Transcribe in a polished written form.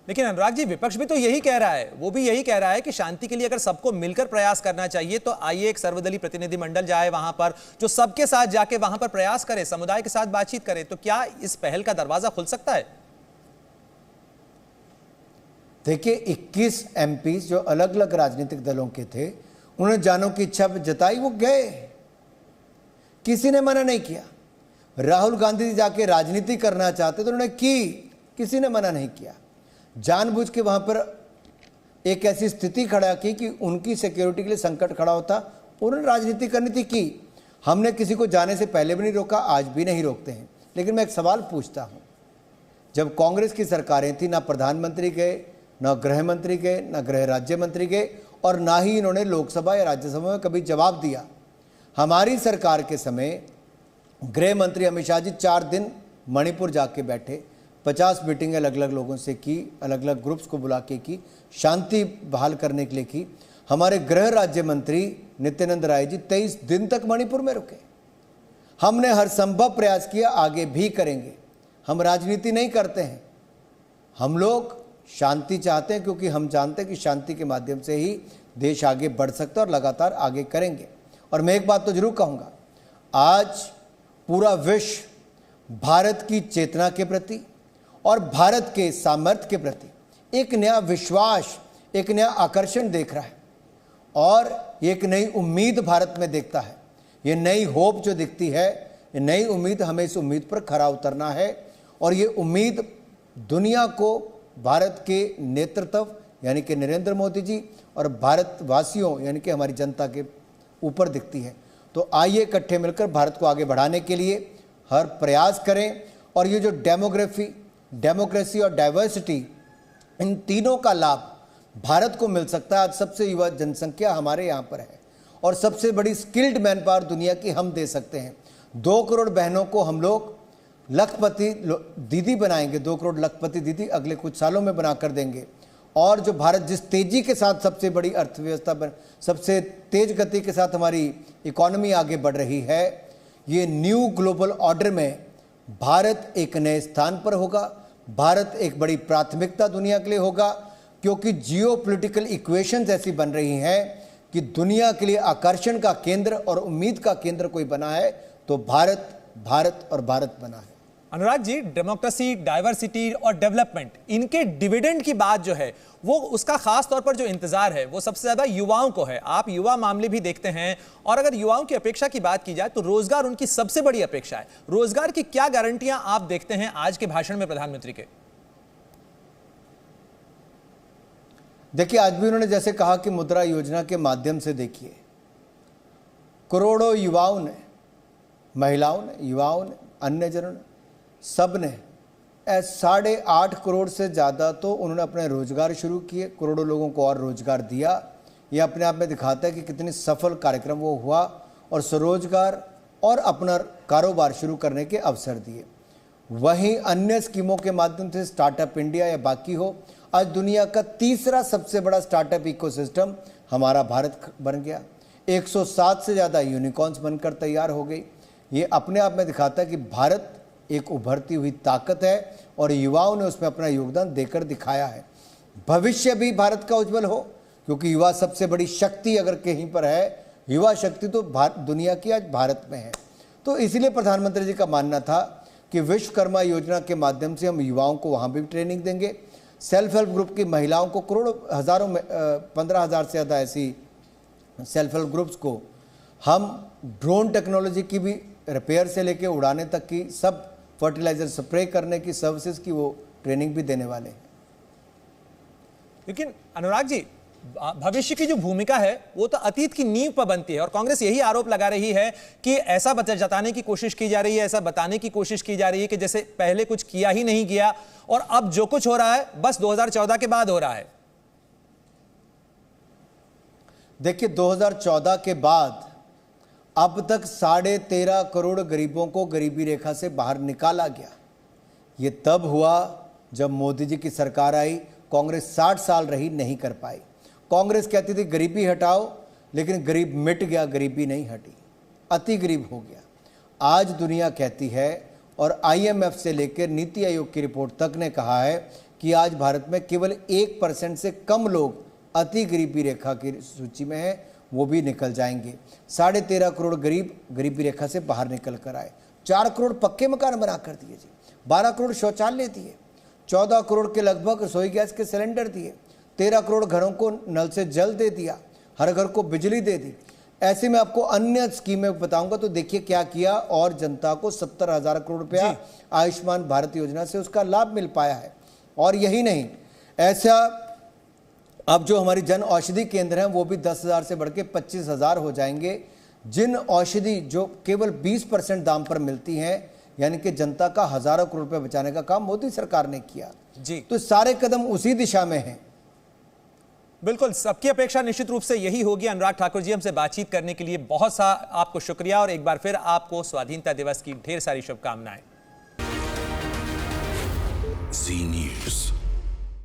लेकिन अनुराग जी, विपक्ष भी तो यही कह रहा है, वो भी यही कह रहा है कि शांति के लिए अगर सबको मिलकर प्रयास करना चाहिए तो आइए एक सर्वदलीय प्रतिनिधिमंडल जाए वहां पर, जो सबके साथ जाके वहां पर प्रयास करे, समुदाय के साथ बातचीत करे। तो क्या इस पहल का दरवाजा खुल सकता है? देखिए, 21 एमपी जो अलग अलग राजनीतिक दलों के थे, उन्होंने जाने की इच्छा जताई, वो गए, किसी ने मना नहीं किया। राहुल गांधी जी जाके राजनीति करना चाहते तो उन्होंने की, किसी ने मना नहीं किया। जानबूझ के वहां पर एक ऐसी स्थिति खड़ा की कि उनकी सिक्योरिटी के लिए संकट खड़ा होता, उन्होंने राजनीति करनी थी की। हमने किसी को जाने से पहले भी नहीं रोका, आज भी नहीं रोकते हैं। लेकिन मैं एक सवाल पूछता हूं, जब कांग्रेस की सरकारें थी, ना प्रधानमंत्री गए, ना गृह मंत्री गए, ना गृह राज्य मंत्री गए, और ना ही इन्होंने लोकसभा या राज्यसभा में कभी जवाब दिया। हमारी सरकार के समय गृह मंत्री अमित शाह जी 4 दिन मणिपुर जाके बैठे, 50 मीटिंगें अलग अलग लोगों से की, अलग अलग ग्रुप्स को बुला के की, शांति बहाल करने के लिए की। हमारे गृह राज्य मंत्री नित्यानंद राय जी 23 दिन तक मणिपुर में रुके। हमने हर संभव प्रयास किया, आगे भी करेंगे। हम राजनीति नहीं करते हैं, हम लोग शांति चाहते हैं, क्योंकि हम जानते हैं कि शांति के माध्यम से ही देश आगे बढ़ सकता है, और लगातार आगे करेंगे। और मैं एक बात तो जरूर कहूँगा, आज पूरा विश्व भारत की चेतना के प्रति और भारत के सामर्थ्य के प्रति एक नया विश्वास, एक नया आकर्षण देख रहा है, और एक नई उम्मीद भारत में देखता है। ये नई होप जो दिखती है, ये नई उम्मीद, हमें इस उम्मीद पर खरा उतरना है। और ये उम्मीद दुनिया को भारत के नेतृत्व यानी कि नरेंद्र मोदी जी और भारतवासियों यानी कि हमारी जनता के ऊपर दिखती है। तो आइए इकट्ठे मिलकर भारत को आगे बढ़ाने के लिए हर प्रयास करें। और ये जो डेमोक्रेसी और डाइवर्सिटी, इन तीनों का लाभ भारत को मिल सकता है। आज सबसे युवा जनसंख्या हमारे यहाँ पर है, और सबसे बड़ी स्किल्ड मैन पावर दुनिया की हम दे सकते हैं। 2 करोड़ बहनों को हम लोग लखपति दीदी बनाएंगे, 2 करोड़ लखपति दीदी अगले कुछ सालों में बनाकर देंगे। और जो भारत जिस तेजी के साथ सबसे बड़ी अर्थव्यवस्था सबसे तेज गति के साथ हमारी इकोनॉमी आगे बढ़ रही है, ये न्यू ग्लोबल ऑर्डर में भारत एक नए स्थान पर होगा। भारत एक बड़ी प्राथमिकता दुनिया के लिए होगा, क्योंकि जियोपॉलिटिकल इक्वेशंस ऐसी बन रही हैं कि दुनिया के लिए आकर्षण का केंद्र और उम्मीद का केंद्र कोई बना है तो भारत, भारत और भारत बना है। अनुराग जी, डेमोक्रेसी, डाइवर्सिटी और डेवलपमेंट, इनके डिविडेंड की बात जो है, वो उसका खास तौर पर जो इंतजार है वो सबसे ज्यादा युवाओं को है। आप युवा मामले भी देखते हैं, और अगर युवाओं की अपेक्षा की बात की जाए तो रोजगार उनकी सबसे बड़ी अपेक्षा है। रोजगार की क्या गारंटियां आप देखते हैं आज के भाषण में प्रधानमंत्री के? देखिए, आज भी उन्होंने जैसे कहा कि मुद्रा योजना के माध्यम से देखिए करोड़ों युवाओं ने, महिलाओं ने, युवाओं ने, अन्य जनों ने, सब ने 8.5 करोड़ से ज़्यादा तो उन्होंने अपने रोजगार शुरू किए, करोड़ों लोगों को और रोजगार दिया। ये अपने आप में दिखाता है कि कितनी सफल कार्यक्रम वो हुआ, और स्वरोजगार और अपना कारोबार शुरू करने के अवसर दिए। वहीं अन्य स्कीमों के माध्यम से स्टार्टअप इंडिया या बाकी हो, आज दुनिया का तीसरा सबसे बड़ा स्टार्टअप इकोसिस्टम हमारा भारत बन गया। 107 से ज़्यादा यूनिकॉर्न्स बनकर तैयार हो गई। ये अपने आप में दिखाता है कि भारत एक उभरती हुई ताकत है, और युवाओं ने उसमें अपना योगदान देकर दिखाया है। भविष्य भी भारत का उज्जवल हो, क्योंकि युवा सबसे बड़ी शक्ति अगर कहीं पर है, युवा शक्ति तो दुनिया की आज भारत में है। तो इसीलिए प्रधानमंत्री जी का मानना था कि विश्वकर्मा योजना के माध्यम से हम युवाओं को वहाँ भी ट्रेनिंग देंगे। सेल्फ हेल्प ग्रुप की महिलाओं को करोड़ों, हज़ारों में 15,000 से ज़्यादा ऐसी सेल्फ हेल्प ग्रुप्स को हम ड्रोन टेक्नोलॉजी की भी, रिपेयर से लेके उड़ाने तक की, सब फर्टिलाइजर स्प्रे करने की सर्विसेज की वो ट्रेनिंग भी देने वाले हैं। लेकिन अनुराग जी, भविष्य की जो भूमिका है वो तो अतीत की नींव पर बनती है, और कांग्रेस यही आरोप लगा रही है कि ऐसा जताने की कोशिश की जा रही है, ऐसा बताने की कोशिश की जा रही है कि जैसे पहले कुछ किया ही नहीं गया, और अब जो कुछ हो रहा है बस 2014 के बाद हो रहा है। देखिए, 2014 के बाद अब तक 13.5 करोड़ गरीबों को गरीबी रेखा से बाहर निकाला गया। ये तब हुआ जब मोदी जी की सरकार आई। कांग्रेस 60 साल रही, नहीं कर पाई। कांग्रेस कहती थी गरीबी हटाओ, लेकिन गरीब मिट गया, गरीबी नहीं हटी, अति गरीब हो गया। आज दुनिया कहती है, और IMF से लेकर नीति आयोग की रिपोर्ट तक ने कहा है कि आज भारत में केवल 1% से कम लोग अति गरीबी रेखा की सूची में हैं, वो भी निकल जाएंगे। 13.5 करोड़ गरीब गरीबी रेखा से बाहर निकल कर आए। 4 करोड़ पक्के मकान बना कर दिए जी, 12 करोड़ शौचालय दिए, 14 करोड़ के लगभग रसोई गैस के सिलेंडर दिए, 13 करोड़ घरों को नल से जल दे दिया, हर घर को बिजली दे दी। ऐसे में आपको अन्य स्कीमें बताऊंगा तो देखिए क्या किया, और जनता को 70,000 करोड़ रुपया आयुष्मान भारत योजना से उसका लाभ मिल पाया है। और यही नहीं, ऐसा अब जो हमारी जन औषधि केंद्र हैं वो भी 10,000 से बढ़ के 25,000 हो जाएंगे, जिन औषधि जो केवल 20% दाम पर मिलती हैं, यानी कि जनता का हजारों करोड़ रुपए बचाने का काम मोदी सरकार ने किया जी। तो सारे कदम उसी दिशा में हैं। बिल्कुल, सबकी अपेक्षा निश्चित रूप से यही होगी। अनुराग ठाकुर जी, हमसे बातचीत करने के लिए बहुत सा आपको शुक्रिया, और एक बार फिर आपको स्वाधीनता दिवस की ढेर सारी शुभकामनाएं। जी न्यूज़।